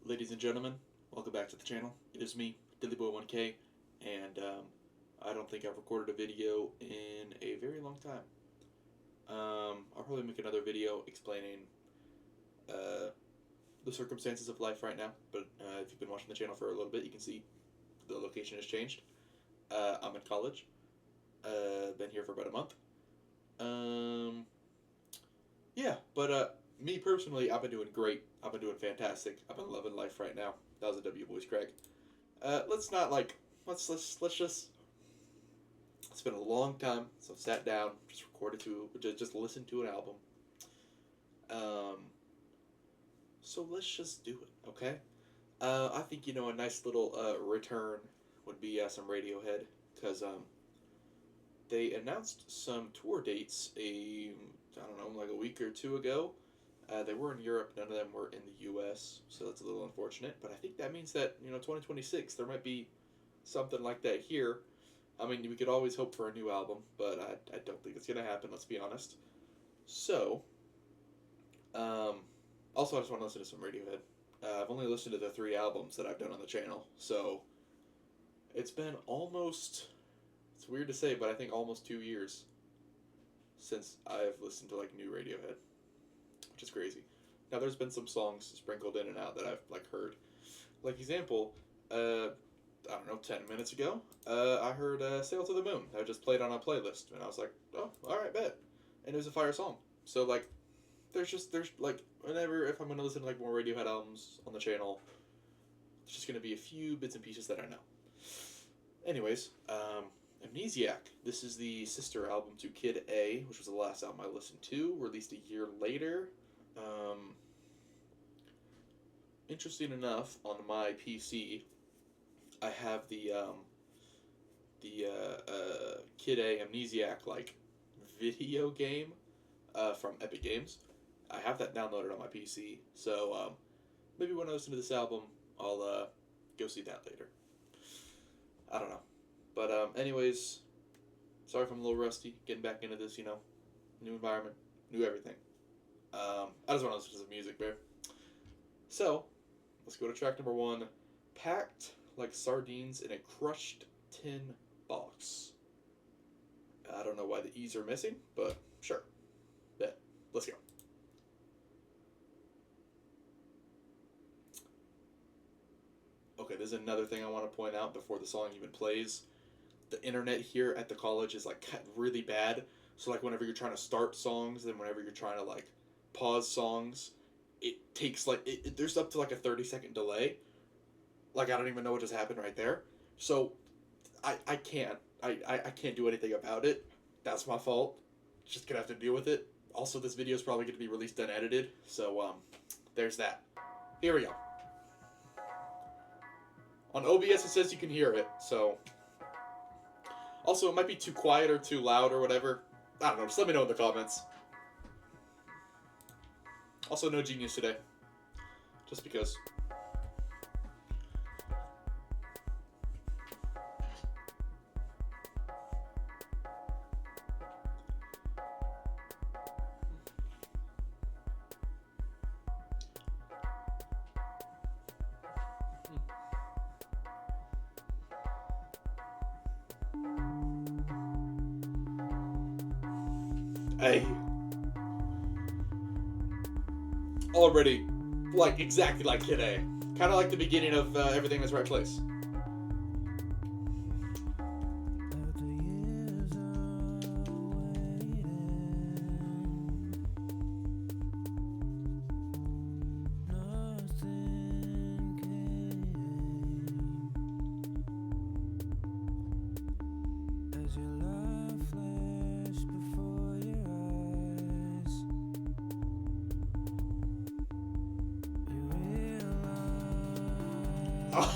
Ladies and gentlemen, welcome back to the channel. It is me, DillyBoy1k, and I don't think I've recorded a video in a very long time. I'll probably make another video explaining the circumstances of life right now, but if you've been watching the channel for a little bit, you can see the location has changed. I'm in college. Been here for about a month. Yeah, but me personally, I've been doing great. I've been doing fantastic. I've been loving life right now. That was a W voice crack. Let's not like let's just. It's been a long time since I've sat down, just recorded just listened to an album. Um, so let's just do it, okay? I think a nice little return would be some Radiohead, because they announced some tour dates I don't know, like a week or two ago. They were in Europe, none of them were in the U.S., so that's a little unfortunate. But I think that means that 2026 there might be something like that here. I mean, we could always hope for a new album, but I don't think it's gonna happen. Let's be honest. So, also I just want to listen to some Radiohead. I've only listened to the 3 albums that I've done on the channel, so it's been almost. It's weird to say, but I think almost 2 years since I've listened to like new Radiohead, which is crazy. Now there's been some songs sprinkled in and out that I've heard. Like example, I don't know, 10 minutes ago, I heard "Sail to the Moon." I just played on a playlist, and I was like, oh, all right, bet. And it was a fire song. So like, there's whenever if I'm gonna listen to like more Radiohead albums on the channel, there's just gonna be a few bits and pieces that I know. Anyways, Amnesiac. This is the sister album to Kid A, which was the last album I listened to, released a year later. Interesting enough, on my PC, I have the Kid A Amnesiac video game from Epic Games. I have that downloaded on my PC, so maybe when I listen to this album, I'll go see that later. I don't know. But anyways, sorry if I'm a little rusty, getting back into this, new environment, new everything. I just want to listen to some music, bear. So, let's go to track number 1, Packed like sardines in a crushed tin box. I don't know why the E's are missing, but sure. Bet. Let's go. Okay, there's another thing I want to point out before the song even plays. The internet here at the college is really bad. So whenever you're trying to start songs and whenever you're trying to pause songs, it takes there's up to a 30-second delay. I don't even know what just happened right there. So I can't do anything about it. That's my fault. Just gonna have to deal with it. Also, this video is probably gonna be released unedited. So there's that. Here we go. On OBS it says you can hear it, so. Also, it might be too quiet or too loud or whatever. I don't know, just let me know in the comments. Also, no Genius today. Just because. Hey. Already, exactly like Kid A. Kind of like the beginning of Everything in Its Right Place.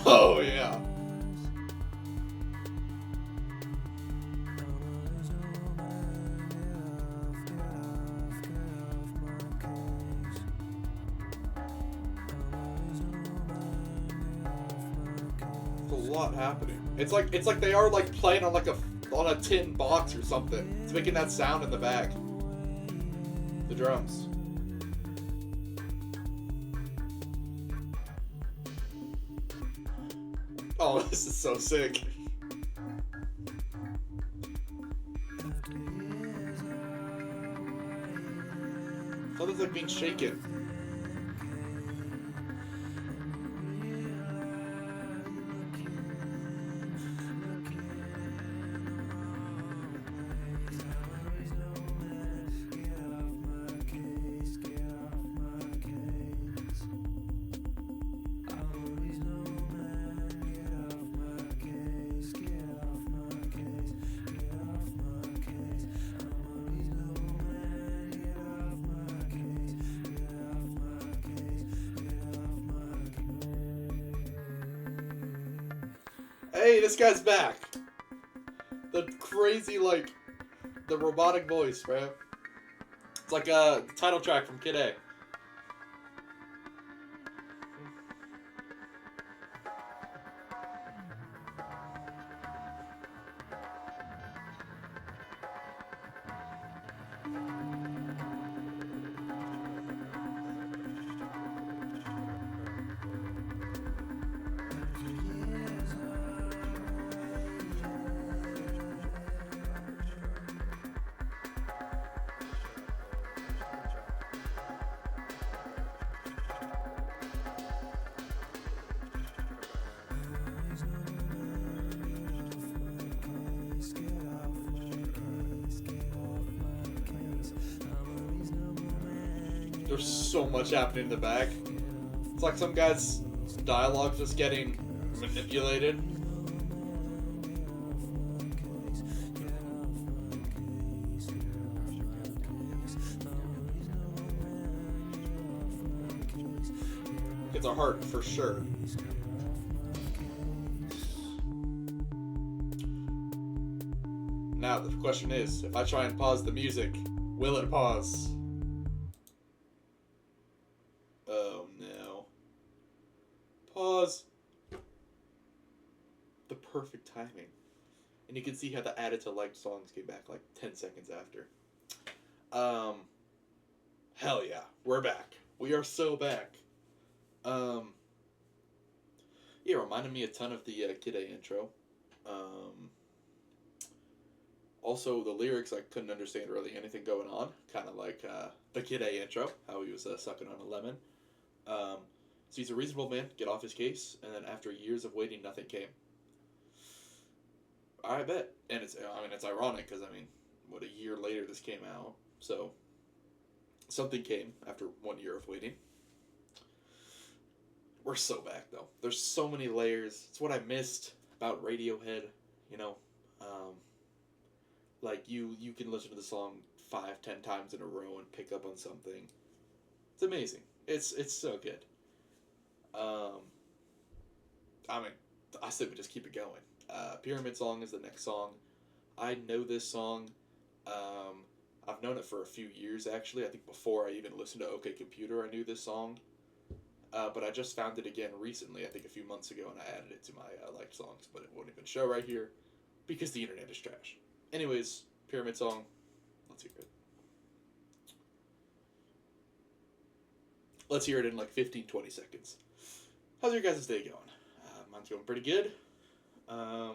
Oh, yeah. There's a lot happening. It's like they are playing on on a tin box or something. It's making that sound in the back. The drums. Oh, this is so sick. Something's like being shaken. Hey, this guy's back. The crazy, like, the robotic voice, bro. It's like a title track from Kid A. There's so much happening in the back. It's like some guy's dialogue just getting manipulated. It's a heart for sure. Now the question is, if I try and pause the music, will it pause? Oh no. Pause. The perfect timing. And you can see how the added to liked songs came back like 10 seconds after. Hell yeah, we're back. We are so back. Yeah, it reminded me a ton of the Kid A intro. Also, the lyrics, I couldn't understand really anything going on. Kind of like the Kid A intro, how he was sucking on a lemon. So he's a reasonable man, get off his case, and then after years of waiting, nothing came. I bet. And it's ironic, because, what, a year later this came out. So, something came after 1 year of waiting. We're so back, though. There's so many layers. It's what I missed about Radiohead, you know. Like, you can listen to the song 5-10 times in a row and pick up on something. It's amazing. It's so good. I said we just keep it going. Pyramid Song is the next song. I know this song. I've known it for a few years, actually. I think before I even listened to OK Computer, I knew this song. But I just found it again recently, I think a few months ago, and I added it to my liked songs, but it won't even show right here because the internet is trash. Anyways, Pyramid Song, let's hear it. Let's hear it in like 15-20 seconds. How's your guys' day going? Mine's going pretty good. A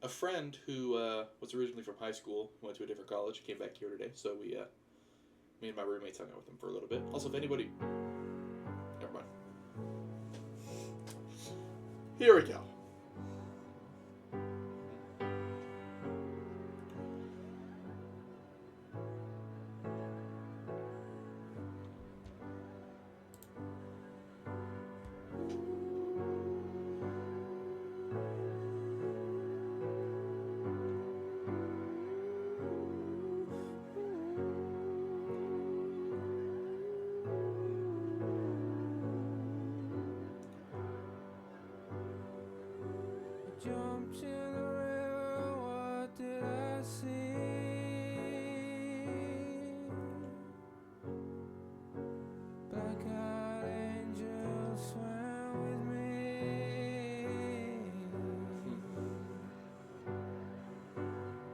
friend who was originally from high school, went to a different college, came back here today, so me and my roommates hung out with him for a little bit. Also, if anybody... Never mind. Here we go. Jumped in the river, what did I see? Black-eyed angels swam with me.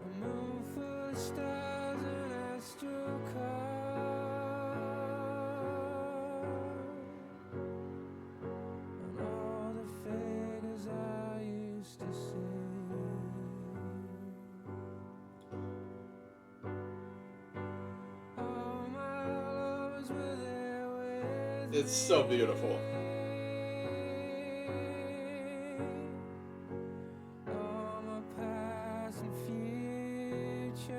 A moon full of stars and astral cars, and all It's so beautiful. All my past and future.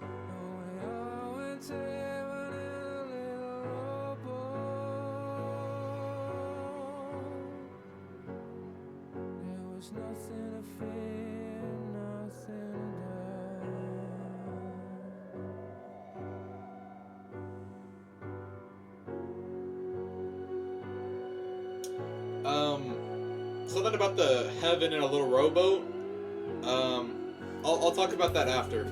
Oh, we all went to heaven in a little rowboat. There was nothing to fear, nothing to Something about the heaven in a little rowboat. I'll talk about that after.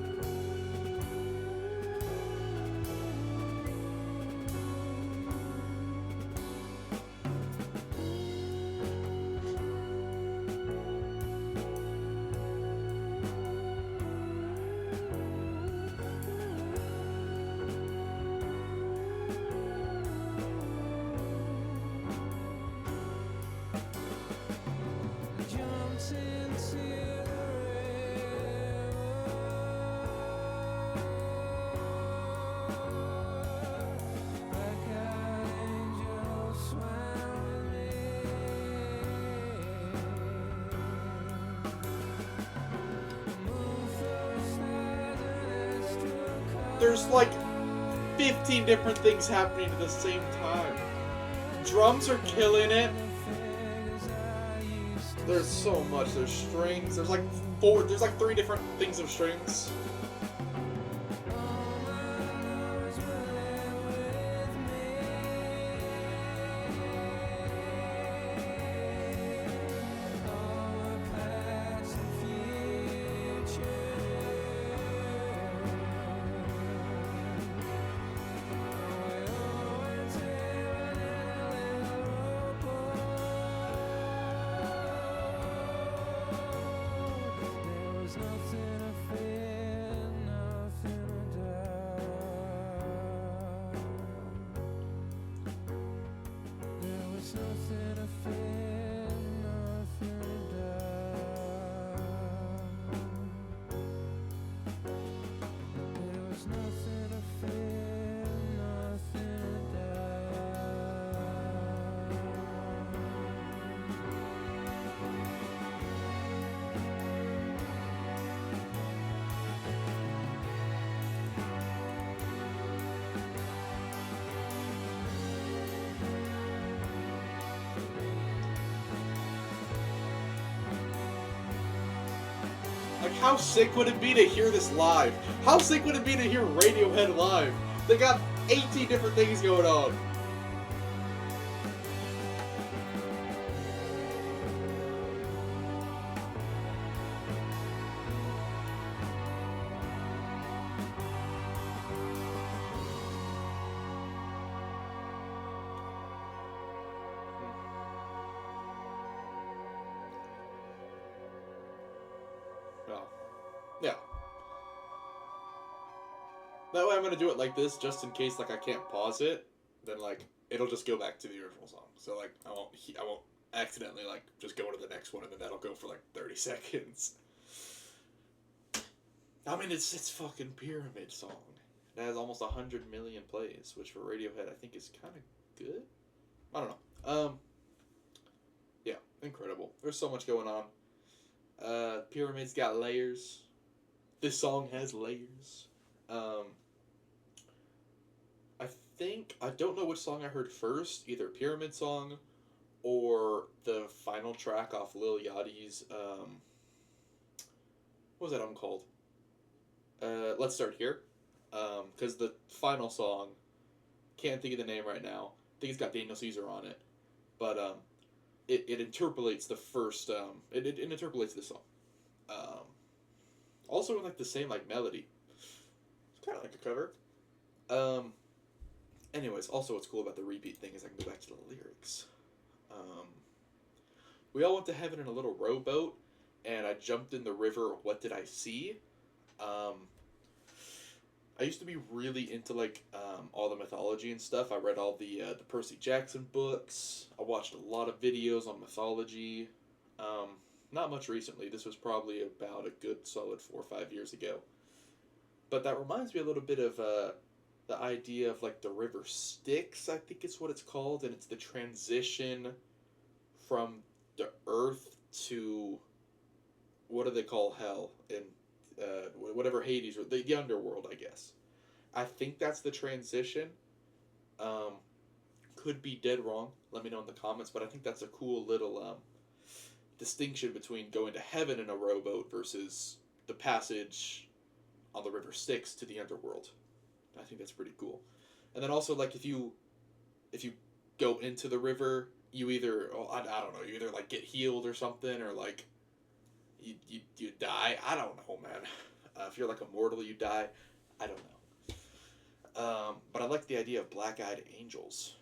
jumped into the river. Black-eyed angels swam with me. Moved through stars and astral There's like 15 different things happening at the same time. Drums are killing it. There's so much. There's strings. There's like three different things of strings. Like, how sick would it be to hear this live? How sick would it be to hear Radiohead live? They got 18 different things going on. Yeah. That way I'm gonna do it like this, just in case like I can't pause it. Then like it'll just go back to the original song. So like I won't accidentally like just go to the next one, and then that'll go for like 30 seconds. I mean it's fucking Pyramid Song. It has almost 100 million plays, which for Radiohead I think is kind of good. I don't know. Yeah, incredible. There's so much going on. Pyramid's got layers. This song has layers. I don't know which song I heard first, either Pyramid Song or the final track off Lil Yachty's, what was that album called? Let's Start Here. Because the final song, can't think of the name right now. I think it's got Daniel Caesar on it. But, it interpolates the first, it interpolates the song. Also with, like, the same, like, melody. It's kind of like a cover. Anyways, also what's cool about the repeat thing is I can go back to the lyrics. We all went to heaven in a little rowboat, and I jumped in the river. What did I see? I used to be really into like all the mythology and stuff. I read all the Percy Jackson books. I watched a lot of videos on mythology. Not much recently. This was probably about a good solid 4 or 5 years ago. But that reminds me a little bit of the idea of like the river Styx, I think is what it's called, and it's the transition from the earth to what do they call hell in whatever Hades or the underworld, I guess. I think that's the transition. Um, could be dead wrong. Let me know in the comments, but I think that's a cool little distinction between going to heaven in a rowboat versus the passage on the river Styx to the underworld. I think that's pretty cool. And then also like if you go into the river, you either I don't know, you either like get healed or something, or like you die. I don't know, man. If you're like immortal, you die. I don't know. But I like the idea of black-eyed angels.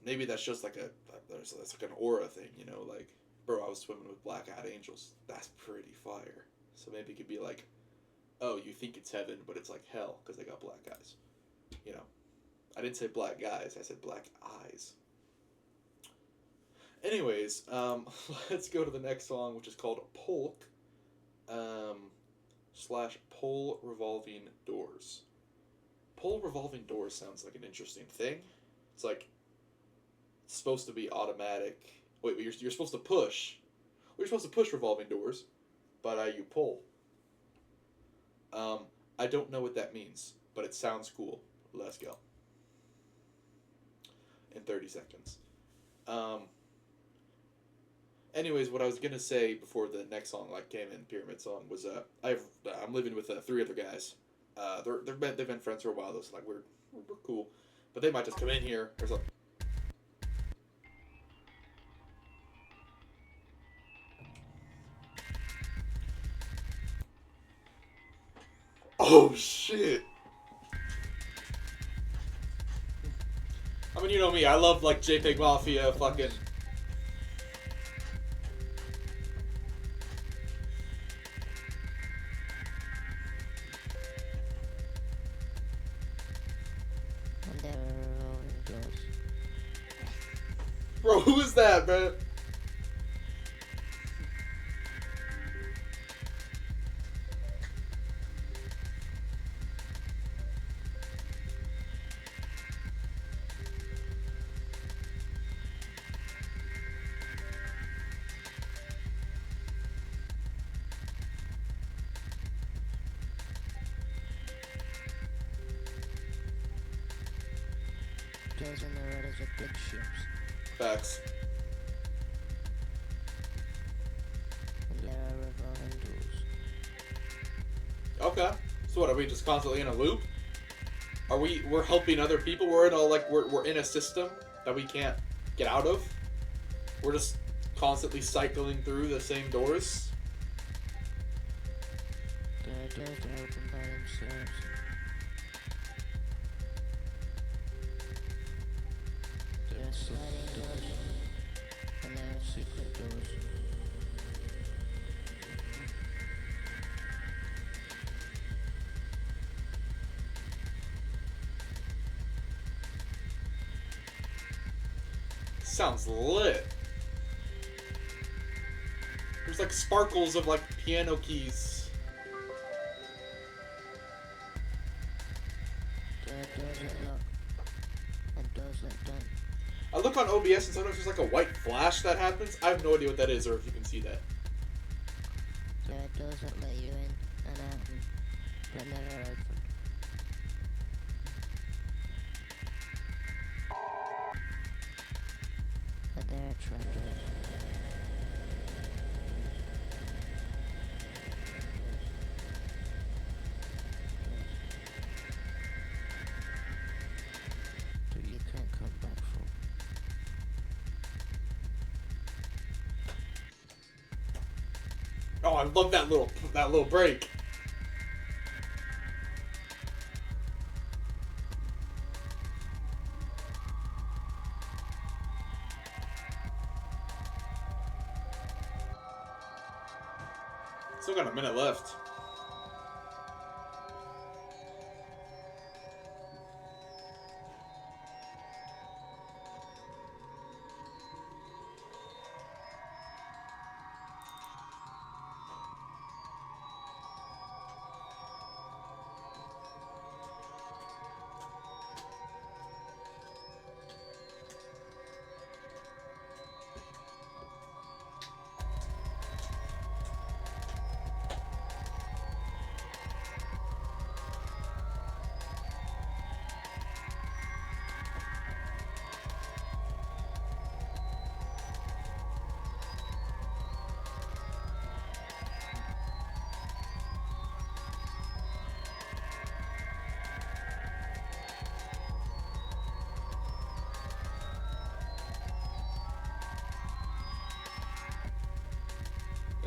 Maybe that's just like that's like an aura thing, you know, like, bro, I was swimming with black-eyed angels. That's pretty fire. So maybe it could be like, oh, you think it's heaven, but it's like hell because they got black eyes. You know, I didn't say black guys. I said black eyes. Anyways, let's go to the next song, which is called Pulk / Pole Revolving Doors. Pole Revolving Doors sounds like an interesting thing. It's like it's supposed to be automatic. Wait, you're supposed to push. Well, you're supposed to push revolving doors, but you pull. I don't know what that means, but it sounds cool. Let's go. In 30 seconds. Anyways, what I was gonna say before the next song like came in, Pyramid Song, was I'm living with 3 other guys. They've been friends for a while though, so like we're cool, but they might just come in here or something. Oh shit! I mean, you know me. I love like JPEG Mafia, fucking. Bro, who is that, bro? Those on the road is with big ships. Facts. And there are revolving doors. Okay. So what, are we just constantly in a loop? We're helping other people? We're in a system that we can't get out of? We're just constantly cycling through the same doors? There are doors that open by themselves. There are sliding doors. And there are secret doors. Sounds lit. There's like sparkles of like piano keys. There are doors that lock. And doors that don't. I look on OBS and sometimes there's like a white flash that happens. I have no idea what that is or if you can see that. There are doors that let you in and out, but never open. But there are trapdoors. That you can't come back from. Oh, I love that little break. Still got a minute left.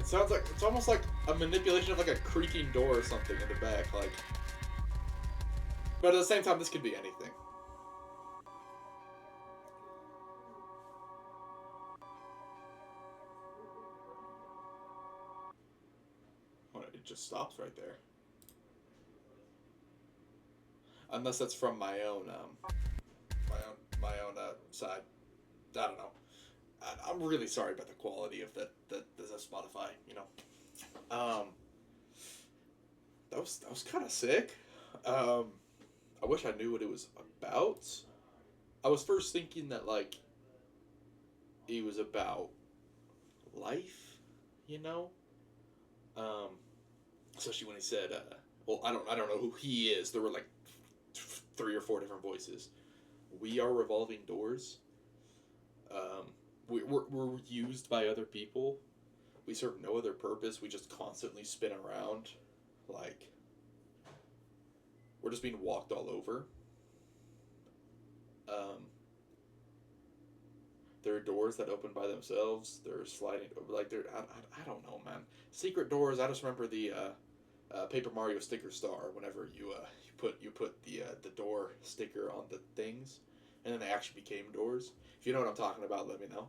It sounds like it's almost like a manipulation of like a creaking door or something in the back, like. But at the same time, this could be anything. Oh, it just stops right there. Unless that's from my own side. I don't know. I'm really sorry about the quality of the Spotify. You know. That was kind of sick. I wish I knew what it was about. I was first thinking that like it was about life, you know. Especially when he said, well, I don't know who he is. There were like 3 or 4 different voices. We are revolving doors. We're used by other people. We serve no other purpose. We just constantly spin around, like we're just being walked all over. There are doors that open by themselves. They're sliding, like they're I don't know, man. Secret doors. I just remember the Paper Mario sticker star. Whenever you put the door sticker on the things, and then they actually became doors. If you know what I'm talking about, let me know.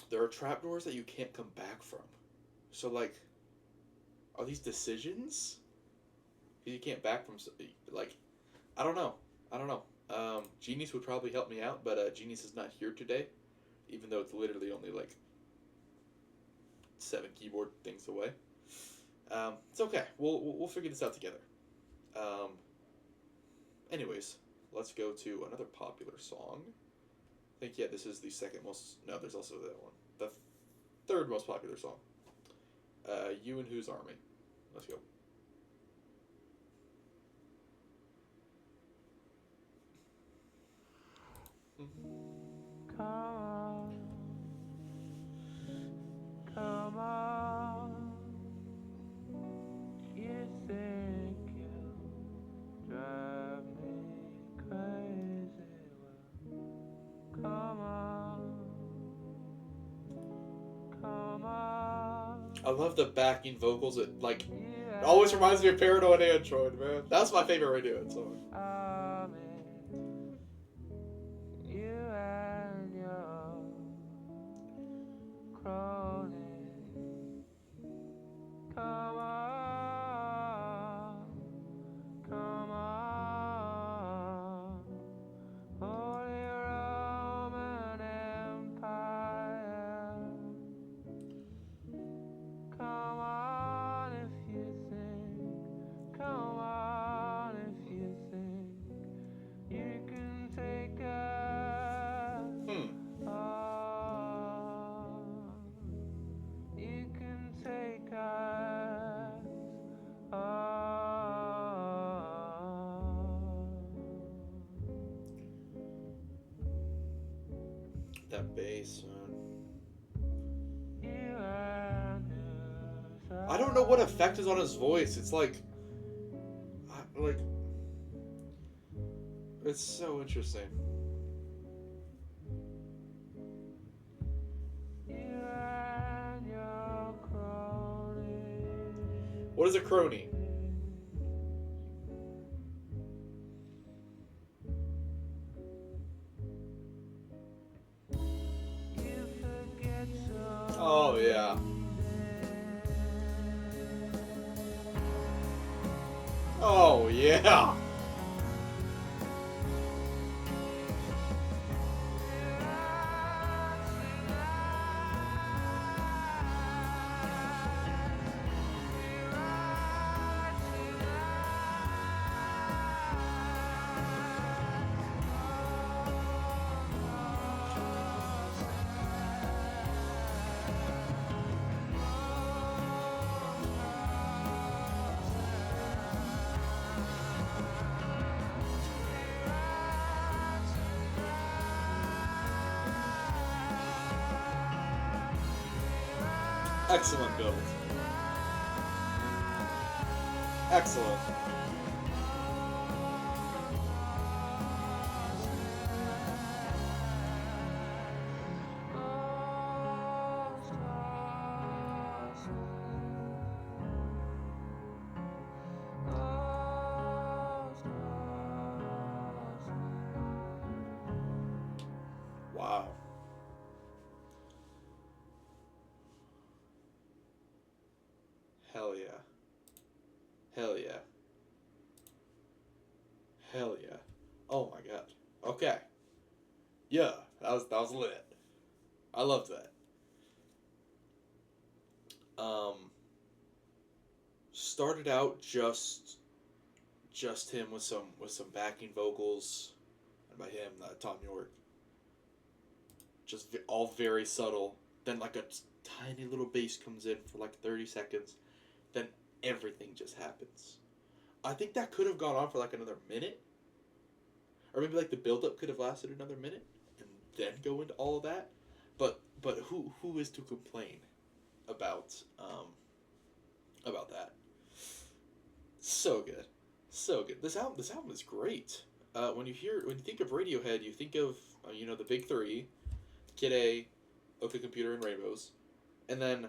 There are trapdoors that you can't come back from. So like, are these decisions? You can't back from, like, I don't know. Genius would probably help me out, but Genius is not here today, even though it's literally only like 7 keyboard things away. It's okay. We'll figure this out together. Anyways, let's go to another popular song. I think, yeah, this is the second most... No, there's also that one. The third most popular song. You and Whose Army. Let's go. Come on, come on. You think you drive me crazy? Well, come on, come on. I love the backing vocals. It like always reminds me of Paranoid Android, man. That's my favorite Radiohead song. That bass, man. I don't know what effect is on his voice. It's like, it's so interesting. What is a crony? Oh, yeah. Oh, yeah. Excellent build. Excellent. Hell yeah. Hell yeah. Oh my god. Okay. Yeah, that was lit. I loved that. Started out just him with some backing vocals, and by him, Tom York. Just all very subtle. Then like a tiny little bass comes in for like 30 seconds. Then everything just happens. I think that could have gone on for like another minute, or maybe like the build up could have lasted another minute, and then go into all of that. But who is to complain about that? So good, so good. This album is great. When you think of Radiohead, you think of the big three, Kid A, OK Computer, and Rainbows, and then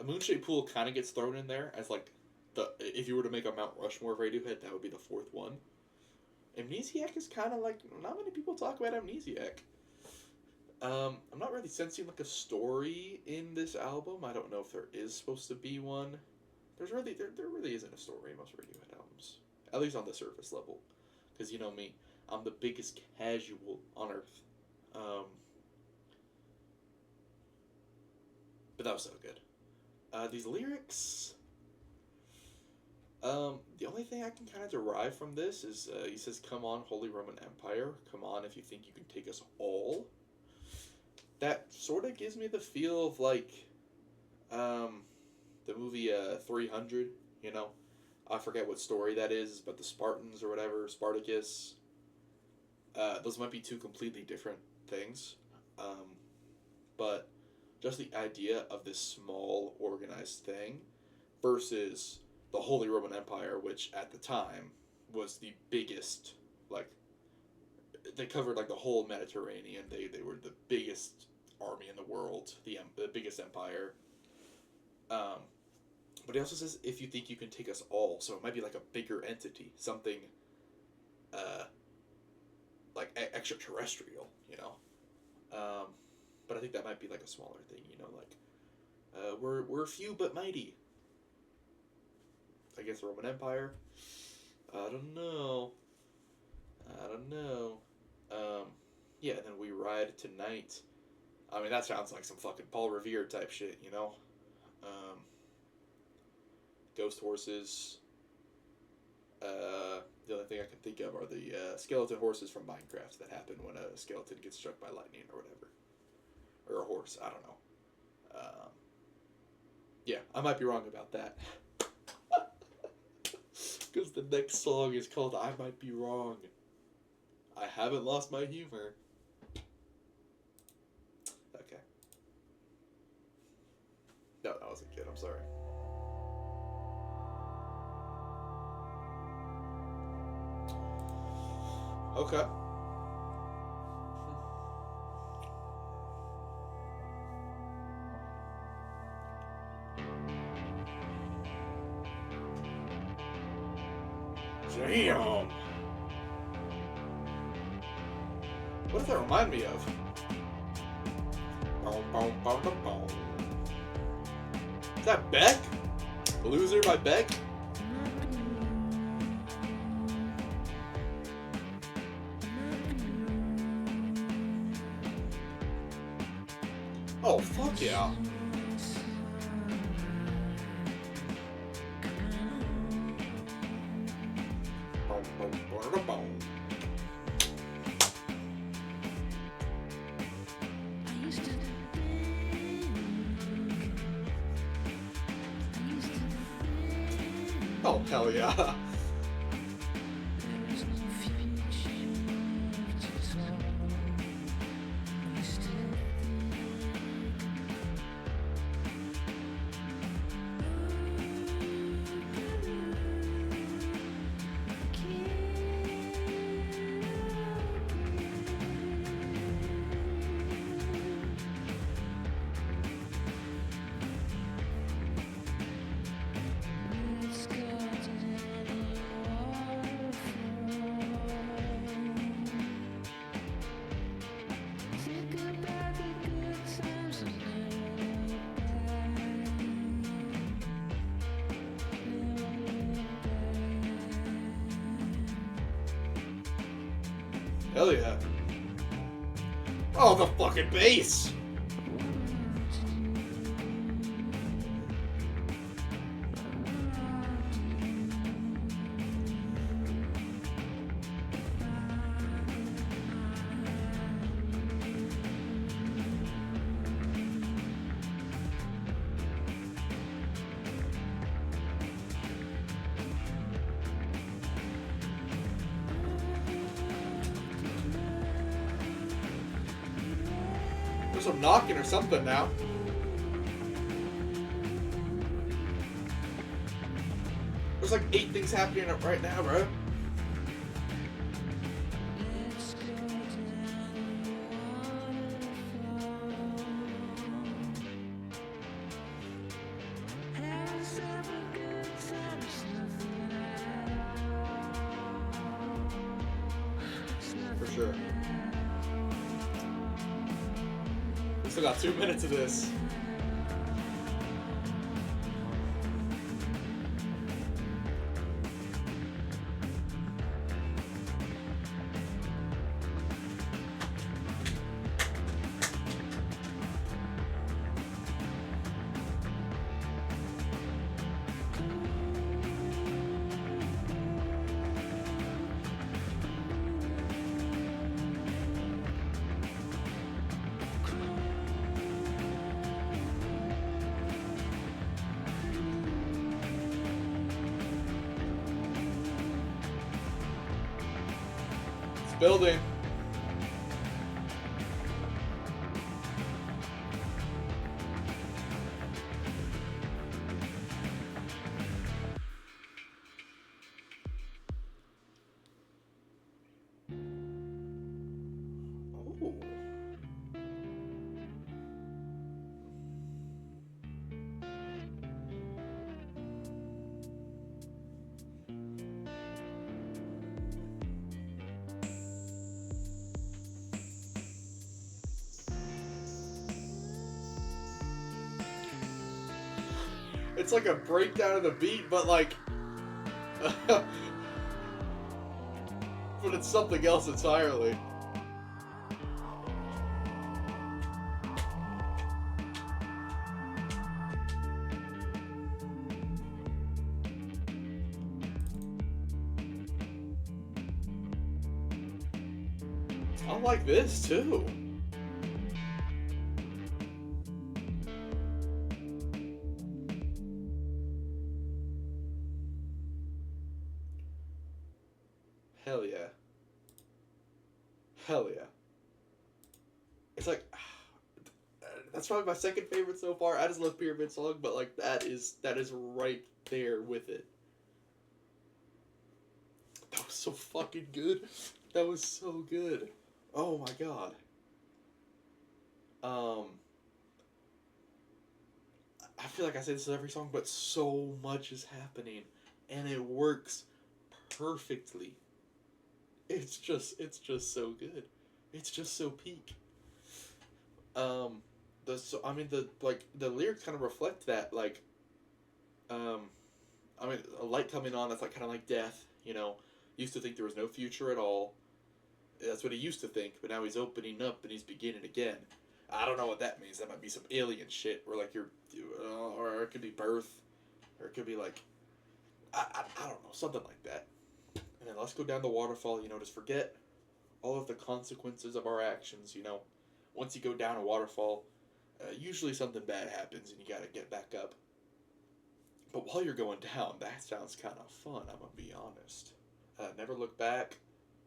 a Moonshaped Pool kind of gets thrown in there as like if you were to make a Mount Rushmore of Radiohead, that would be the fourth one. Amnesiac is kind of like, not many people talk about Amnesiac. I'm not really sensing like a story in this album. I don't know if there is supposed to be one. There really isn't a story in most Radiohead albums, at least on the surface level, because you know me, I'm the biggest casual on earth. But that was so good. These lyrics. The only thing I can kind of derive from this is he says, "Come on, Holy Roman Empire, come on if you think you can take us all." That sort of gives me the feel of like the movie 300. I forget what story that is, but the Spartans or whatever, Spartacus. Those might be two completely different things, but just the idea of this small organized thing versus the Holy Roman Empire, which at the time was the biggest, like, they covered like the whole Mediterranean. They were the biggest army in the world, the biggest empire. But he also says, if you think you can take us all, so it might be like a bigger entity, something like extraterrestrial, but I think that might be like a smaller thing, like we're few but mighty against the Roman Empire. I don't know. Yeah, and then we ride tonight. I mean, that sounds like some fucking Paul Revere type shit, Ghost horses. The only thing I can think of are the skeleton horses from Minecraft that happen when a skeleton gets struck by lightning or whatever. Or a horse, I don't know. Yeah, I might be wrong about that. Because the next song is called I Might Be Wrong. I haven't lost my humor. Okay. No, that wasn't good, I'm sorry. Okay. Damn! What does that remind me of? Is that Beck? Loser by Beck? Oh, fuck yeah. Oh, hell yeah. Hell yeah. Oh, the fucking bass! There's some knocking or something now. There's like 8 things happening right now, bro. For sure. We still got 2 minutes of this. Building. Oh. It's like a breakdown of the beat, but like, but it's something else entirely. I like this too. Hell yeah. Hell yeah. It's like, that's probably my second favorite so far. I just love Pyramid Song, but like that is right there with it. That was so fucking good. That was so good. Oh my god. I feel like I say this in every song, but so much is happening, and it works perfectly. It's just so good. It's just so peak. The lyrics kind of reflect that, like, a light coming on that's like kind of like death, you know. Used to think there was no future at all. That's what he used to think, but now he's opening up and he's beginning again. I don't know what that means. That might be some alien shit, or like or it could be birth, or it could be like, I don't know, something like that. And then let's go down the waterfall, you know, just forget all of the consequences of our actions, you know. Once you go down a waterfall, usually something bad happens and you gotta get back up. But while you're going down, that sounds kind of fun, I'm gonna be honest. Never look back.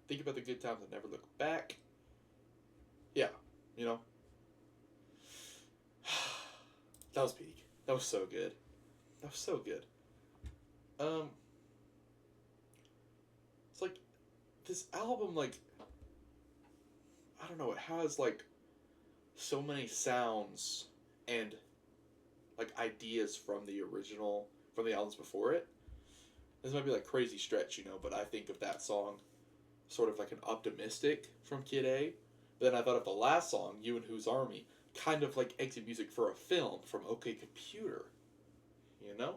Think about the good times and never look back. Yeah, you know. That was peak. That was so good. That was so good. It's like, this album, like, I don't know, it has, like, so many sounds and, like, ideas from the original, from the albums before it. This might be, like, crazy stretch, you know, but I think of that song sort of like an Optimistic from Kid A. But then I thought of the last song, You and Whose Army, kind of like exit music for a film from OK Computer, you know?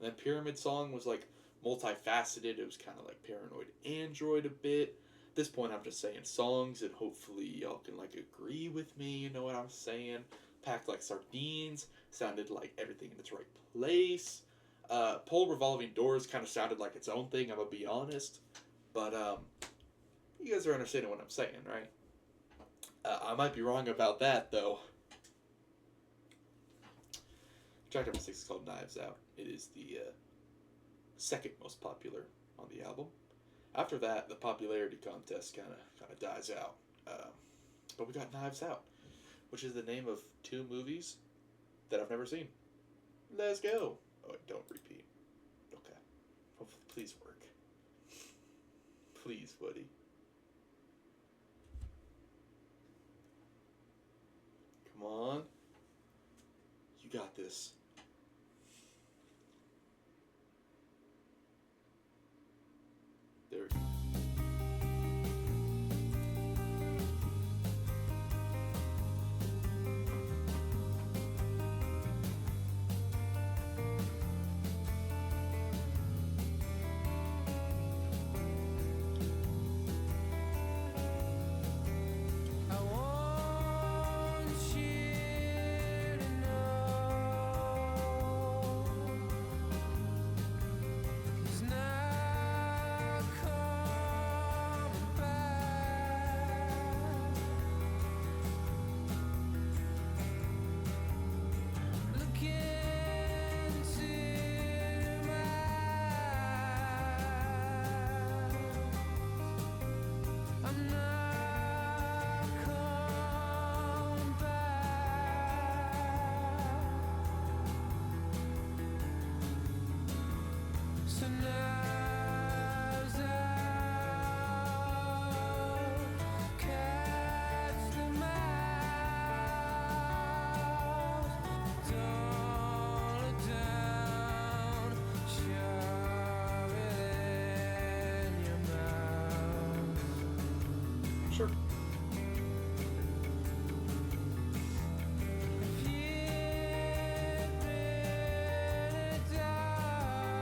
And then Pyramid Song was like multifaceted. It was kind of like Paranoid Android a bit. this point, I'm just saying songs, and hopefully y'all can like agree with me. You know what I'm saying? Packed like sardines sounded like everything in its right place. Pole revolving doors kind of sounded like its own thing. I'm gonna be honest, but you guys are understanding what I'm saying, right? I might be wrong about that though. Track number 6 is called Knives Out. It is the second most popular on the album. After that, the popularity contest kind of dies out. But we got Knives Out, which is the name of 2 movies that I've never seen. Let's go. Oh, don't repeat. Okay. Hopefully, please work. Please, Woody. Come on. You got this. There we go. I want you to know, 'cause now coming back. Look into my eyes. I'm not coming back. So now's out, catch the mouse, don't look down, shove it in your mouth. Sure. If you'd been a dog,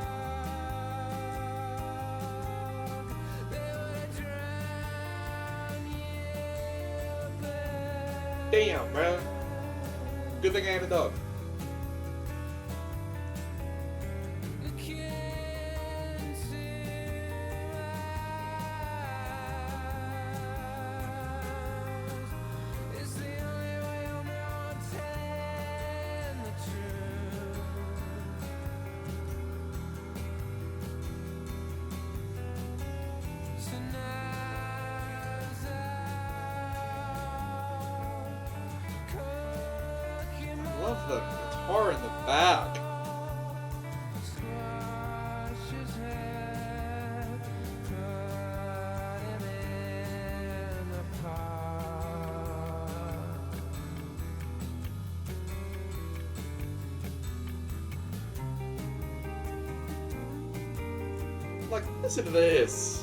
they would drown you, babe. Damn, bro. Good thing I had a dog. Look into eyes. It's the only way you'll know I'm telling the truth. So now's out, cook your Love the guitar in the back. squash his head, put him in the pot. Like, listen to this.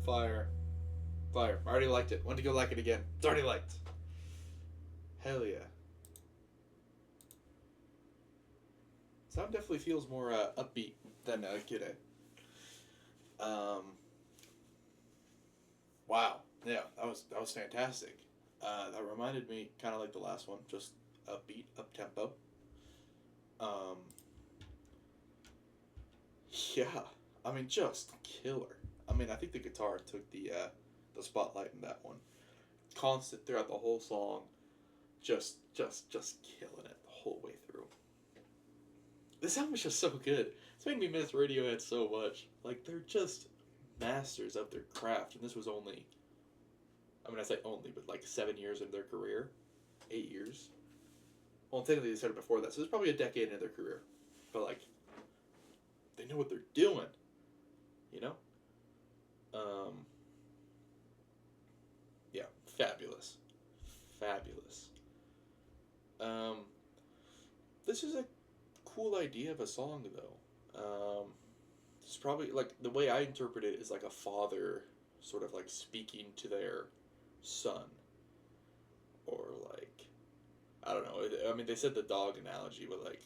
Fire. Fire. I already liked it. Want to go like it again. It's already liked. Hell yeah. Sound definitely feels more upbeat than Kid A. Wow. Yeah, that was fantastic. That reminded me kind of like the last one, just upbeat, up tempo. Um, yeah, I mean, just killer. I mean, I think the guitar took the spotlight in that one. Constant throughout the whole song, just killing it the whole way through. This album is just so good. It's made me miss Radiohead so much. Like, they're just masters of their craft, and this was only, I mean, I say only, but like 7 years of their career, 8 years. Well, technically they started before that, so it's probably a decade into their career. But like, they know what they're doing, you know? Yeah, fabulous, fabulous. This is a cool idea of a song, though. It's probably like the way I interpret it is like a father, sort of like speaking to their son, or like, I don't know. I mean, they said the dog analogy, but like,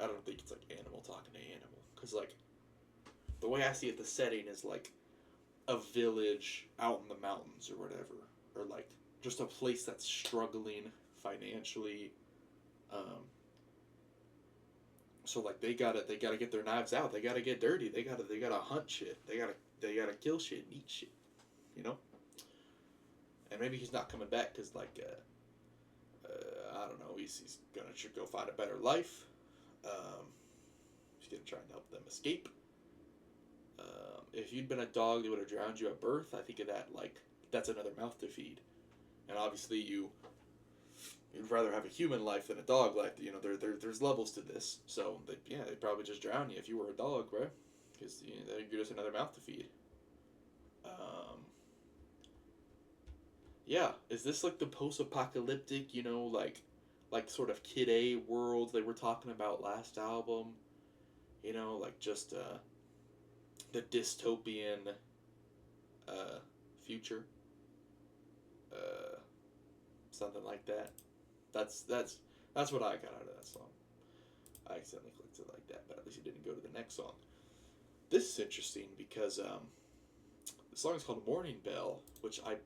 I don't think it's like animal talking to animal, because like, the way I see it, the setting is like a village out in the mountains or whatever, or like just a place that's struggling financially. So like they gotta get their knives out. They gotta get dirty. They gotta hunt shit. They gotta kill shit and eat shit. You know. And maybe he's not coming back because like I don't know. He's gonna go find a better life. He's gonna try and help them escape. If you'd been a dog, they would have drowned you at birth. I think of that like that's another mouth to feed. And obviously you'd rather have a human life than a dog life. You know, there's levels to this. So they'd probably just drown you if you were a dog, right? Because you're just another mouth to feed. Yeah, is this like the post-apocalyptic, you know, like sort of Kid A world they were talking about last album? You know, like just the dystopian future, something like that. That's what I got out of that song. I accidentally clicked it like that, but at least it didn't go to the next song. This is interesting because the song is called Morning Bell, which I'm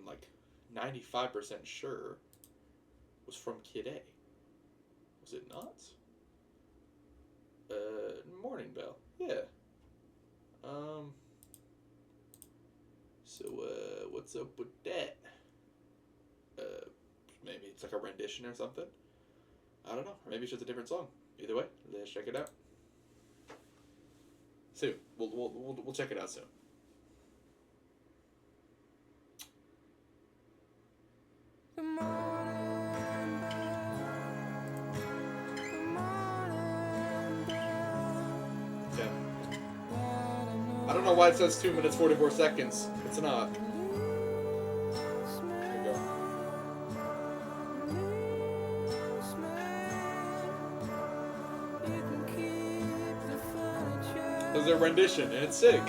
like 95% sure was from Kid A. Was it not? Morning Bell. Yeah. So, what's up with that? Maybe it's like a rendition or something. I don't know. Or maybe it's just a different song. Either way, let's check it out. Soon. We'll check it out soon. The morning bell, the morning bell. Yeah. I don't know why it says 2 minutes 44 seconds. It's not. There's a rendition, and it's sick.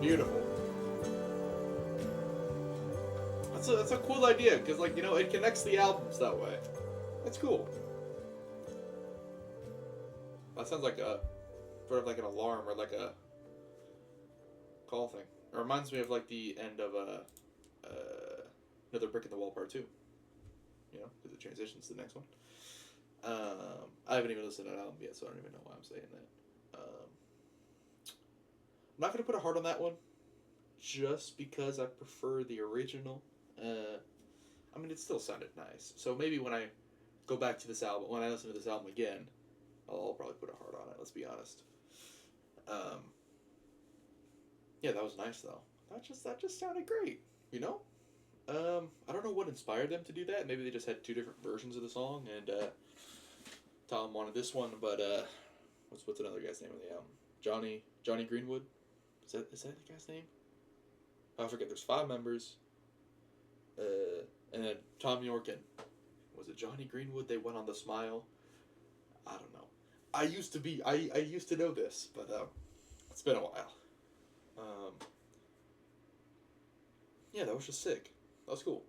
Beautiful. That's a cool idea, because, like, you know, it connects the albums that way. That's cool. That sounds like a, sort of like an alarm, or like a call thing. It reminds me of, like, the end of Another Brick in the Wall Part 2. You know, because it transitions to the next one. I haven't even listened to that album yet, so I don't even know why I'm saying that. I'm not going to put a heart on that one, just because I prefer the original. I mean, it still sounded nice. So maybe when I go back to this album, when I listen to this album again, I'll probably put a heart on it, let's be honest. Yeah, that was nice, though. That just sounded great, you know? I don't know what inspired them to do that. Maybe they just had two different versions of the song, and Tom wanted this one, but what's another guy's name on the album? Johnny Greenwood? Is that the guy's name? I forget. There's 5 members. And then Tom York and, was it Johnny Greenwood? They went on The Smile. I don't know. I used to know this, but it's been a while. Yeah, that was just sick. That was cool.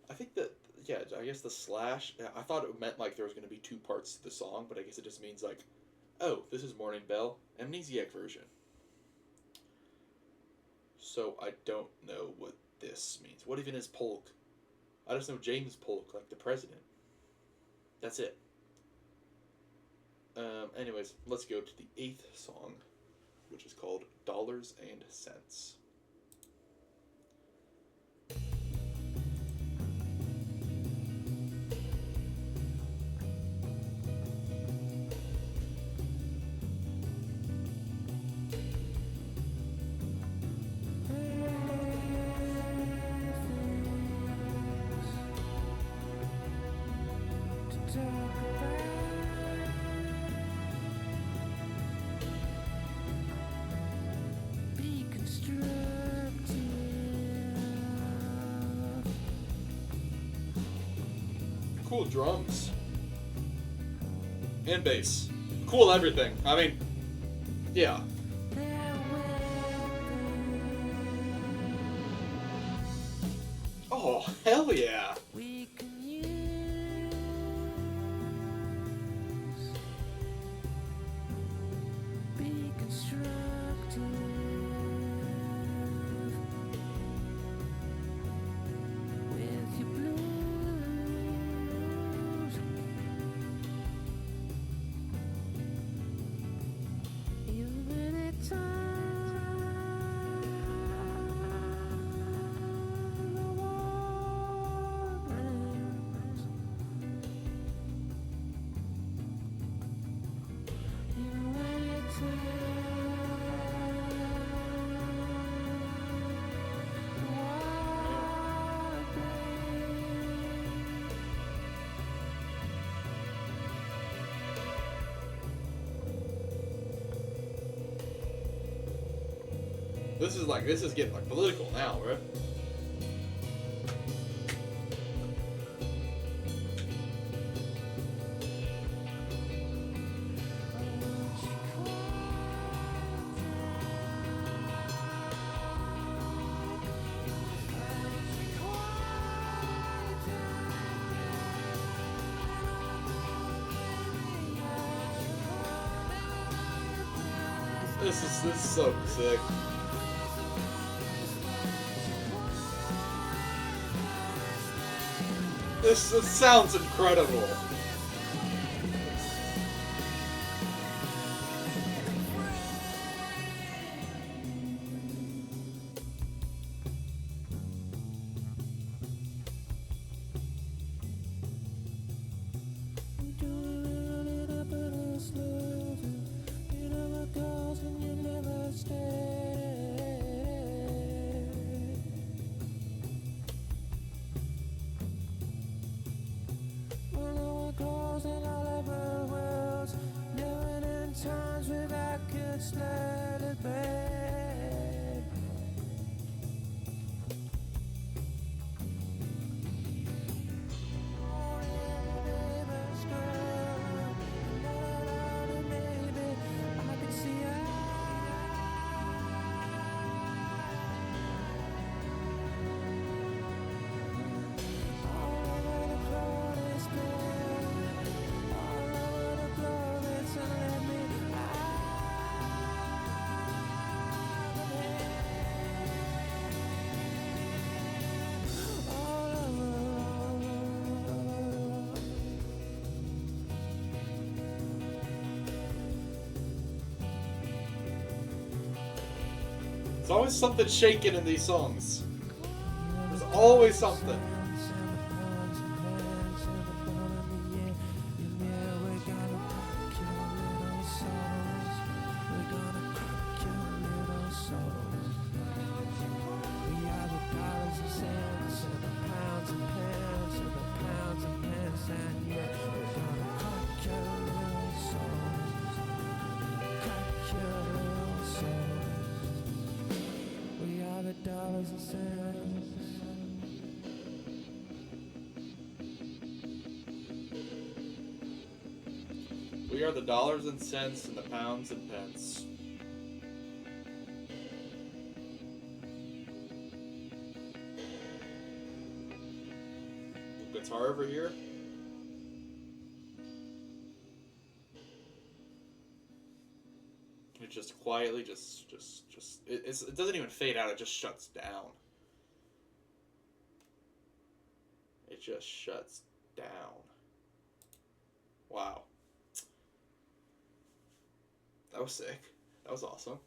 I think that, yeah, I guess the slash, I thought it meant like there was going to be 2 parts to the song, but I guess it just means like, oh, this is Morning Bell, Amnesiac version. So I don't know what this means. What even is Pulk? I just know James Polk, like the president. That's it. Anyways, let's go to the 8th song, which is called Dollars and Cents. Cool drums. And bass. Cool everything. I mean, yeah. Oh, hell yeah. This is getting like political now, right? This is so sick. This sounds incredible. There's always something shaking in these songs. There's always something. We are the dollars and cents and the pounds and pence. Guitar over here. It just quietly it doesn't even fade out, it just shuts down. It just shuts down. Wow. That was sick. That was awesome.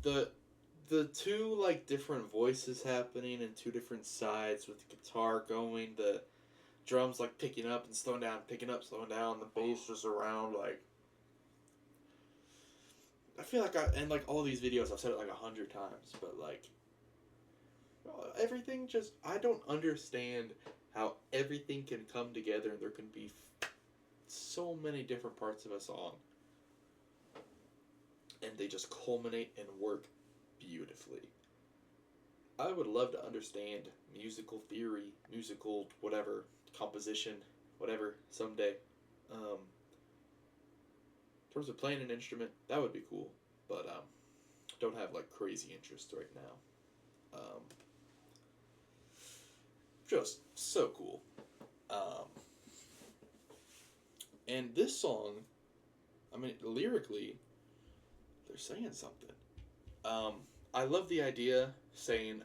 The two like different voices happening and two different sides with the guitar going, the drums like picking up and slowing down, picking up, slowing down, the bass just around like. I feel like in like all these videos I've said it like 100 times, but like everything just, I don't understand how everything can come together and there can be so many different parts of a song and they just culminate and work beautifully. I would love to understand musical theory, musical whatever, composition, whatever, someday. In terms of playing an instrument, that would be cool, but don't have like crazy interest right now. Just so cool. And this song, I mean, lyrically, they're saying something. I love the idea saying,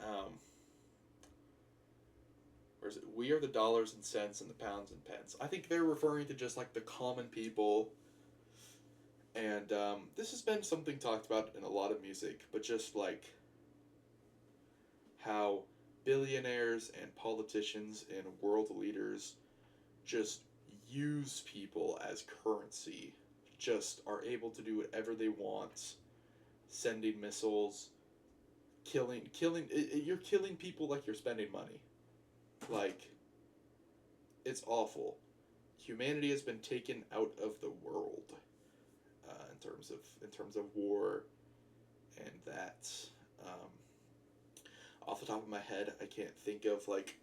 where is it? We are the dollars and cents and the pounds and pence. I think they're referring to just like the common people. And this has been something talked about in a lot of music, but just like how billionaires and politicians and world leaders just use people as currency, just are able to do whatever they want, sending missiles, killing, you're killing people like you're spending money. Like, it's awful. Humanity has been taken out of the world in terms of war and that. Off the top of my head, I can't think of like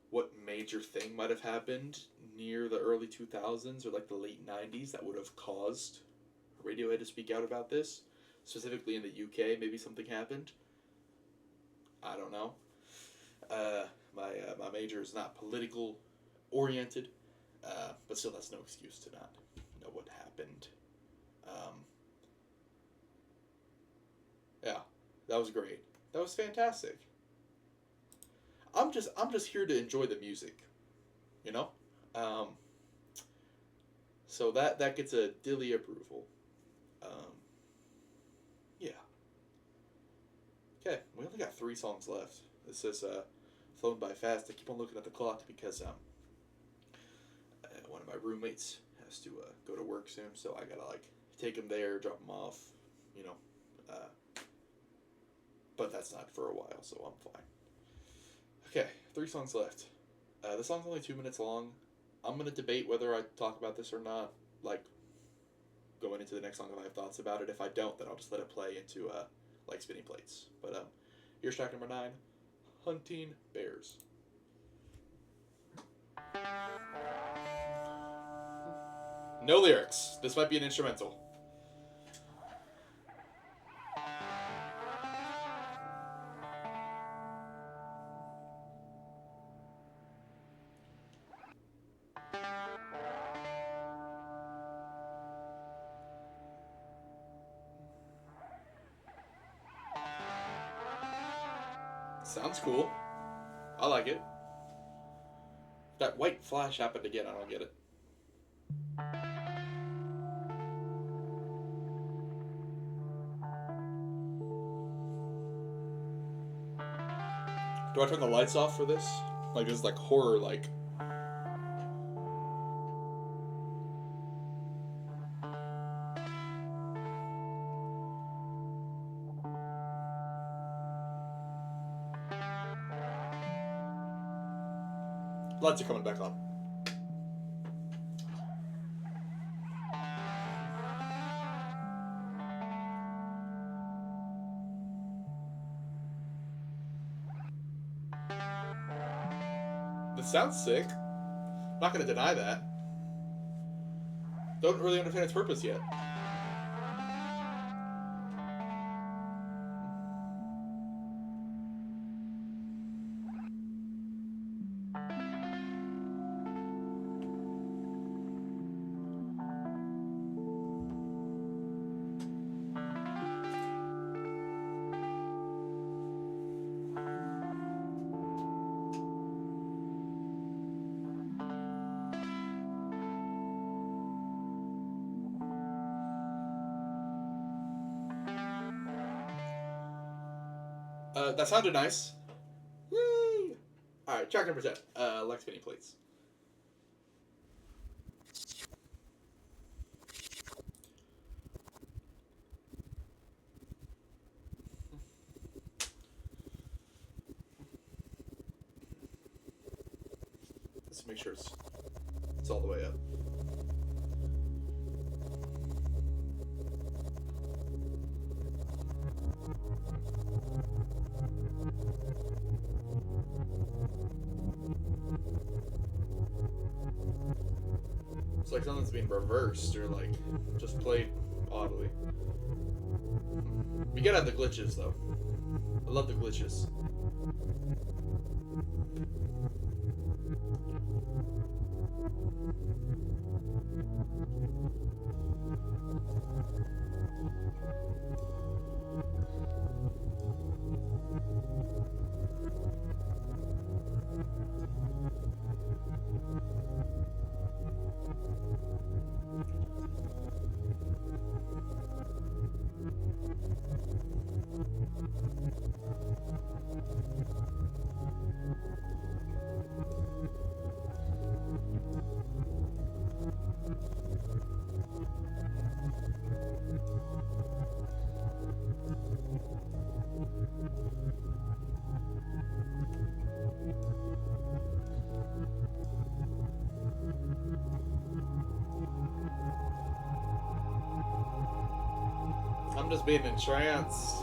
what major thing might have happened near the early 2000s or like the late 90s that would have caused Radiohead to speak out about this. Specifically in the UK, maybe something happened. I don't know. My major is not political oriented, but still that's no excuse to not know what happened. Yeah, that was great. That was fantastic. I'm just here to enjoy the music, you know. So that gets a Dilly approval. Yeah. Okay, we only got 3 songs left. This is flown by fast. I keep on looking at the clock because one of my roommates has to go to work soon, so I gotta like take him there, drop him off, you know. But that's not for a while, so I'm fine. Okay, 3 songs left. The song's only 2 minutes long. I'm gonna debate whether I talk about this or not, like, going into the next song if I have thoughts about it. If I don't, then I'll just let it play into, like, spinning plates. But, here's track number 9, Hunting Bears. No lyrics. This might be an instrumental. Sounds cool. I like it. That white flash happened again. I don't get it. Do I turn the lights off for this? Like, this is like horror, like. Lights are coming back on. This sounds sick. I'm not gonna deny that. Don't really understand its purpose yet. That sounded nice. Yay! Alright, track number 10. Like spinning plates. Let's make sure it's all the way up. It's like something's being reversed or like just played oddly. We gotta have the glitches though. I love the glitches. I'm just being entranced.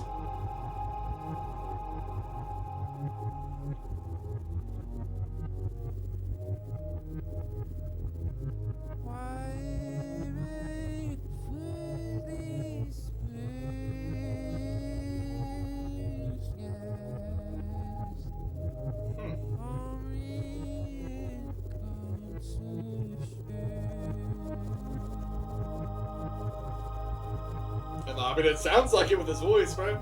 I mean, it sounds like it with his voice, right?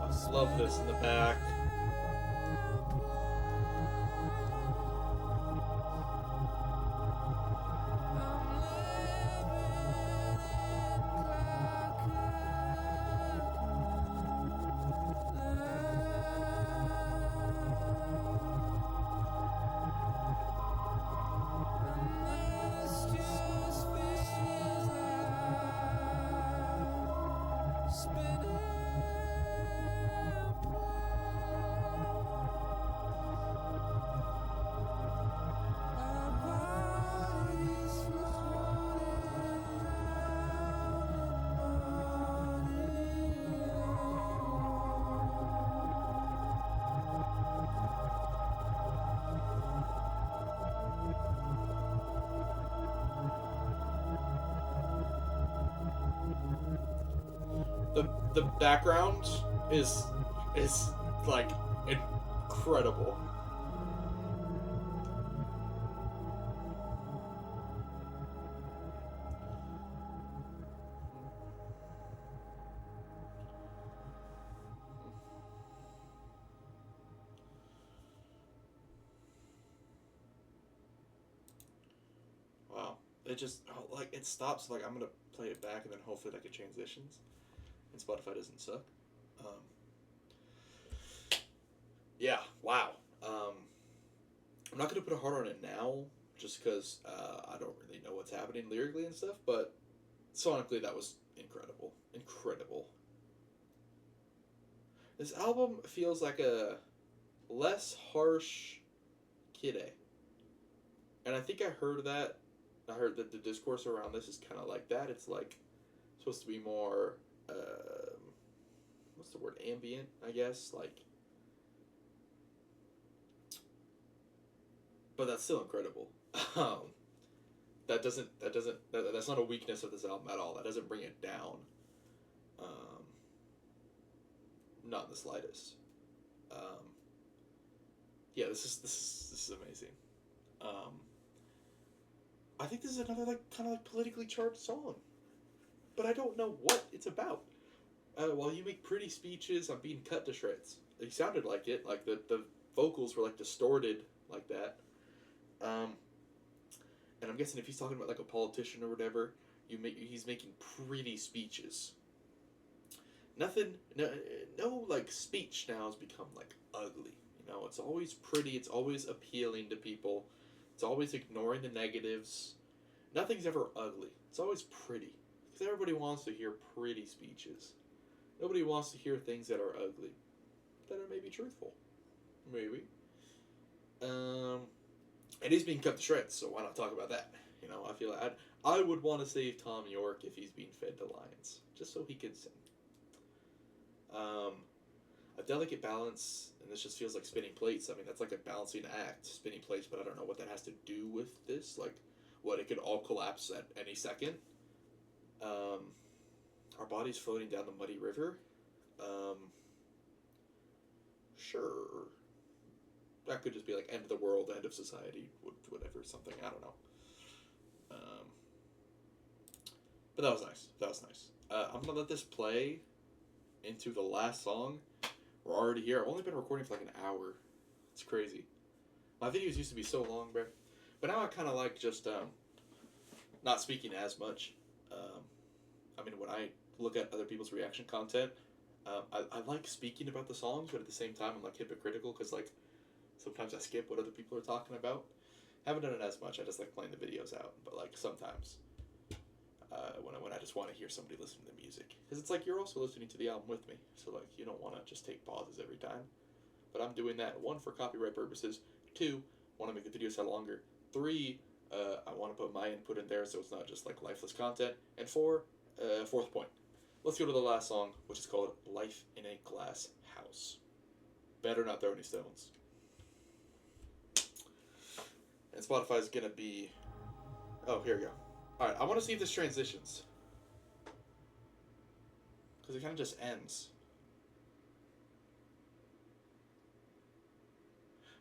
I love this in the back. The background is like incredible. it just like it stops. Like I'm gonna play it back and then hopefully like it transitions, and Spotify doesn't suck. Um, yeah, wow. Um, I'm not gonna put a heart on it now, just because I don't really know what's happening lyrically and stuff. But sonically, that was incredible, incredible. This album feels like a less harsh Kid A. And I think I heard that. I heard that the discourse around this is kind of like that. It's like supposed to be more, what's the word? Ambient, I guess. Like, but that's still incredible. Um, that's not a weakness of this album at all. That doesn't bring it down. Um, not in the slightest. Um, yeah, this is amazing. Um, I think this is another like kind of like politically charged song, but I don't know what it's about. While you make pretty speeches, I'm being cut to shreds. It sounded like it, like the vocals were like distorted like that. Um, and I'm guessing if he's talking about like a politician or whatever, he's making pretty speeches. Nothing, no like speech now has become like ugly. You know, it's always pretty. It's always appealing to people. It's always ignoring the negatives. Nothing's ever ugly. It's always pretty. Because everybody wants to hear pretty speeches. Nobody wants to hear things that are ugly. That are maybe truthful. Maybe. It is being cut to shreds, so why not talk about that? You know, I feel like I would want to save Tom York if he's being fed to lions. Just so he could sing. A delicate balance, and this just feels like spinning plates. I mean, that's like a balancing act, spinning plates, but I don't know what that has to do with this. Like, what, it could all collapse at any second. Our bodies floating down the muddy river. Sure. That could just be like end of the world, end of society, whatever, something, I don't know. But that was nice. That was nice. I'm gonna let this play into the last song. We're already here. I've only been recording for like an hour. It's crazy. My videos used to be so long, bro. But now I kind of like just not speaking as much. I mean, when I look at other people's reaction content, I like speaking about the songs, but at the same time, I'm like hypocritical because like sometimes I skip what other people are talking about. Haven't done it as much. I just like playing the videos out. But like sometimes, when I just want to hear somebody listen to the music, because it's like you're also listening to the album with me. So like you don't want to just take pauses every time. But I'm doing that, 1, for copyright purposes. 2, want to make the video sound longer. 3, I want to put my input in there so it's not just like lifeless content. And 4, fourth point. Let's go to the last song, which is called Life in a Glass House. Better not throw any stones. And Spotify's gonna be... Oh, here we go. Alright, I want to see if this transitions. Because it kind of just ends.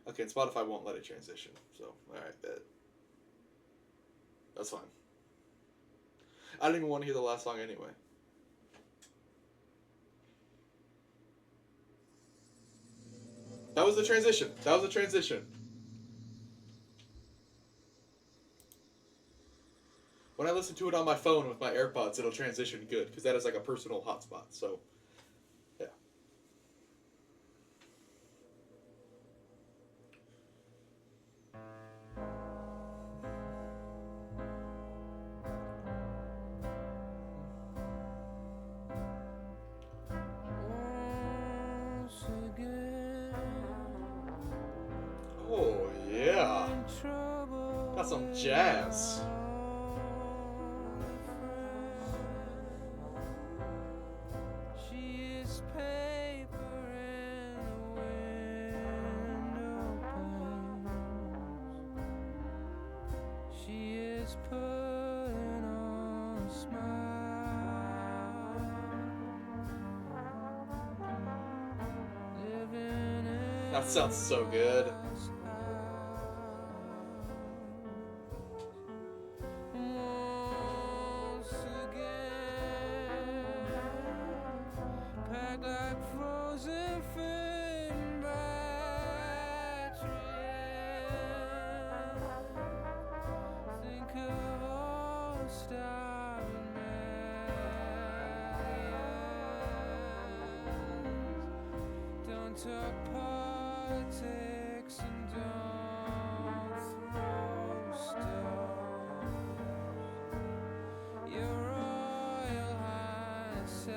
Okay, and Spotify won't let it transition. So, alright, that's fine. I don't even want to hear the last song anyway. That was the transition. That was the transition. When I listen to it on my phone with my AirPods, it'll transition good, because that is like a personal hotspot, so, yeah. Once again, Oh, yeah. in trouble. Got some jazz. She is paper in the window panes. She is putting on a smile. Living in That sounds so good. glass house. Once again, packed like frozen fin batteries. Think of all Don't talk politics and don't throw stones. Your Royal Highness says.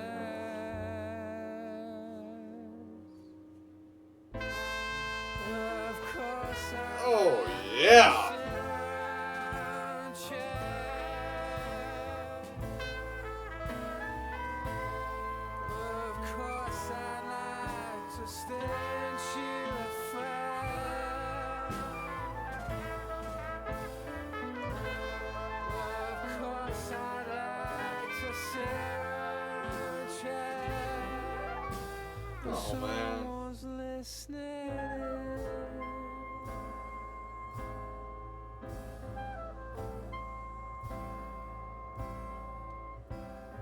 Well, of course I Oh, yeah. sit around chat. Well, of course I like to stand you a friend. Well, of course I like to sit around chat. But Oh, man. someone's listening.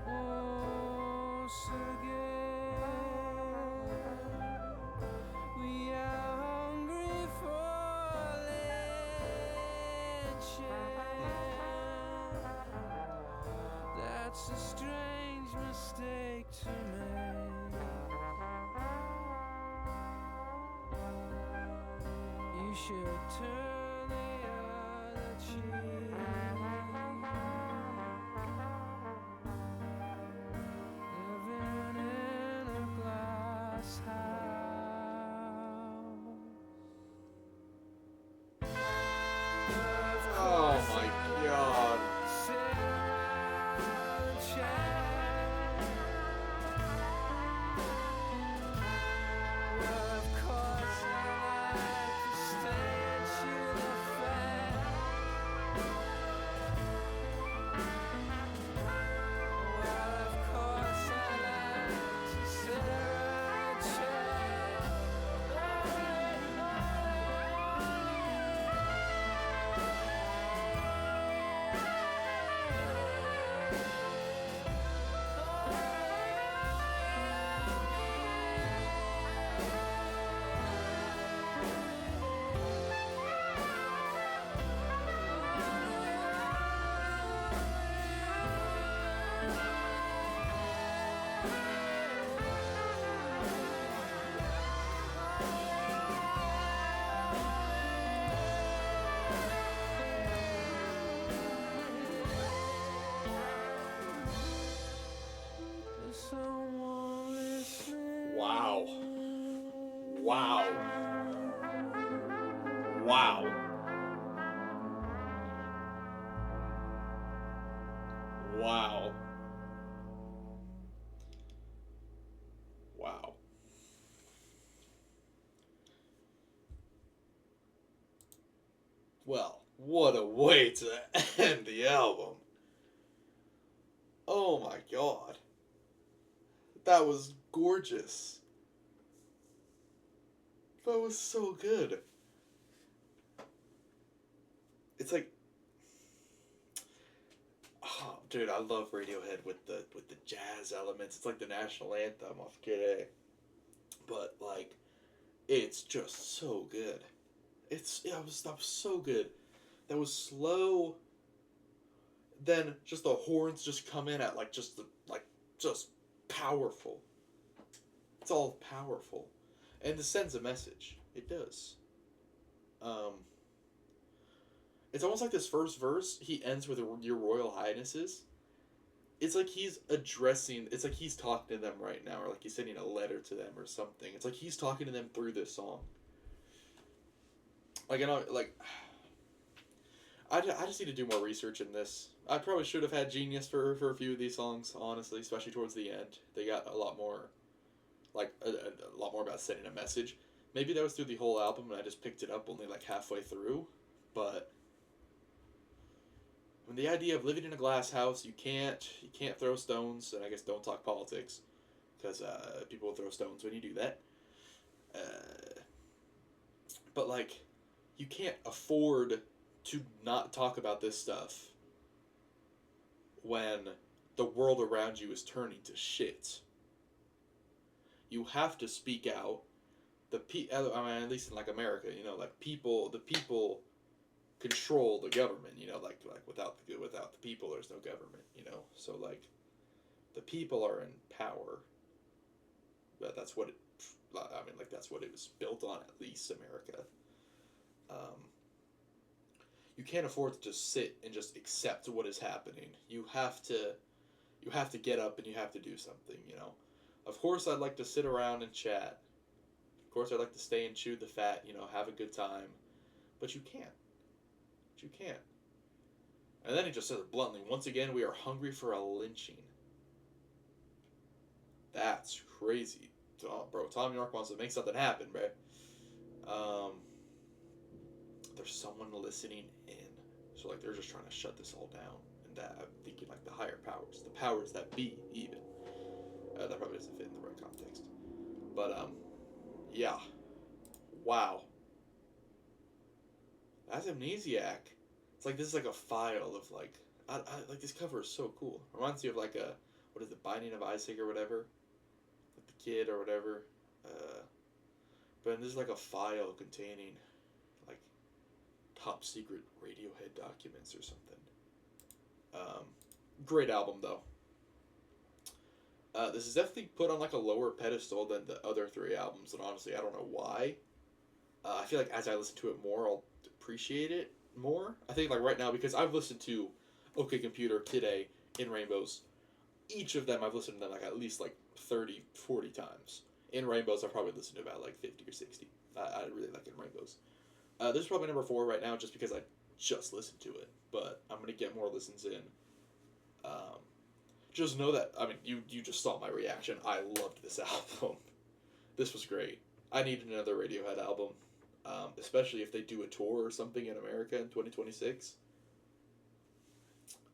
Once again, we are hungry for lynching. That's a strange mistake to make. You should turn the other cheek. Living in a glass house. Oh, my God. Sit around chat. Well, of course I like to stand you the fat. Well, of course I like to sit around chat. There's someone listening. Wow. Wow. Wow. Wow. Wow. Well, what a way to end the album. Oh my God. That was gorgeous. That was so good. It's like, oh, dude, I love Radiohead with the jazz elements. It's like the national anthem of Kid. But like, it's just so good. That was so good. That was slow. Then just the horns just come in at just powerful. It's all powerful, and it sends a message. It does. It's almost like this first verse. He ends with "Your Royal Highnesses." It's like he's addressing. It's like he's talking to them right now, or like he's sending a letter to them or something. It's like he's talking to them through this song. Like, I know, like, I just need to do more research in this. I probably should have had Genius for a few of these songs, honestly, especially towards the end. They got a lot more, like, a lot more about sending a message. Maybe that was through the whole album and I just picked it up only, like, halfway through. But when the idea of living in a glass house, you can't throw stones, and I guess don't talk politics, because people will throw stones when you do that. But, like, you can't afford to not talk about this stuff when the world around you is turning to shit. You have to speak out. I mean, at least in like America, you know, like the people control the government, you know, like without the people, there's no government, you know. So like, the people are in power. But that's what I mean, like, that's what it was built on, at least America. Um, you can't afford to just sit and just accept what is happening. You have to get up and you have to do something, you know. Of course, I'd like to sit around and chat. Of course, I'd like to stay and chew the fat, you know, have a good time. But you can't. But you can't. And then he just says it bluntly. Once again, we are hungry for a lynching. That's crazy. Bro, Tom York wants to make something happen, bro. There's someone listening in. So, like, they're just trying to shut this all down. And that, I'm thinking, like, the higher powers. The powers that be, even. That probably doesn't fit in the right context. But, yeah. Wow. That's Amnesiac. It's like, this is like a file of, like, like, this cover is so cool. Reminds me of, like, a, what is it, Binding of Isaac or whatever? Like, the kid or whatever. But this is like a file containing, like, top secret Radiohead documents or something. Great album, though. This is definitely put on, like, a lower pedestal than the other three albums, and honestly, I don't know why. I feel like as I listen to it more, I'll appreciate it more. I think, like, right now, because I've listened to OK Computer, Kid A, In Rainbows. Each of them, I've listened to them, like, at least, like, 30, 40 times. In Rainbows, I've probably listened to about, like, 50 or 60. I really like In Rainbows. This is probably number 4 right now, just because I just listened to it. But I'm going to get more listens in. Just know that, I mean, you just saw my reaction. I loved this album. This was great. I needed another Radiohead album. Especially if they do a tour or something in America in 2026.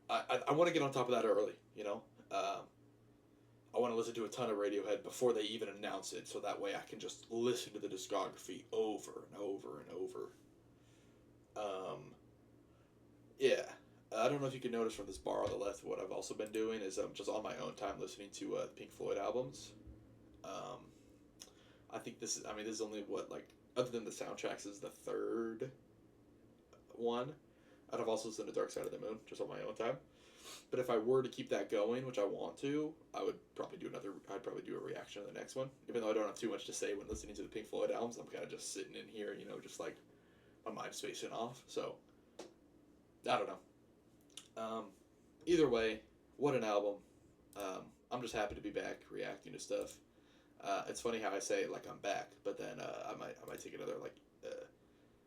I want to get on top of that early, you know? I want to listen to a ton of Radiohead before they even announce it, so that way I can just listen to the discography over and over and over. Yeah. I don't know if you can notice from this bar on the left, what I've also been doing is just on my own time listening to Pink Floyd albums. I think this is only what, like, other than the soundtracks, is the third one. And I've also listened to Dark Side of the Moon, just on my own time. But if I were to keep that going, which I want to, I'd probably do a reaction to the next one. Even though I don't have too much to say when listening to the Pink Floyd albums, I'm kind of just sitting in here, you know, just like my mind's spacing off. So, I don't know. Either way, what an album. I'm just happy to be back reacting to stuff. It's funny how I say like I'm back, but then I might take another like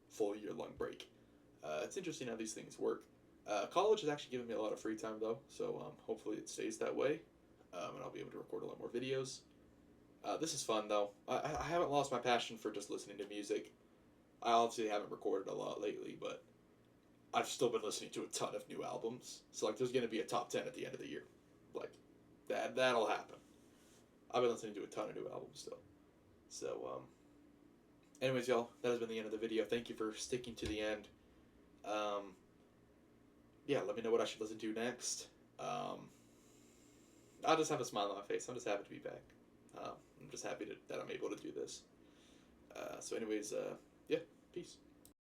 full year long break. It's interesting how these things work. College has actually given me a lot of free time though, so hopefully it stays that way, and I'll be able to record a lot more videos. This is fun though. I haven't lost my passion for just listening to music. I obviously haven't recorded a lot lately, but I've still been listening to a ton of new albums. So like, there's gonna be a top 10 at the end of the year, like that'll happen. I've been listening to a ton of new albums still. So anyways, y'all, that has been the end of the video. Thank you for sticking to the end. Yeah, let me know what I should listen to next. I'll just have a smile on my face. I'm just happy to be back. I'm just happy that I'm able to do this. So anyways, yeah, peace.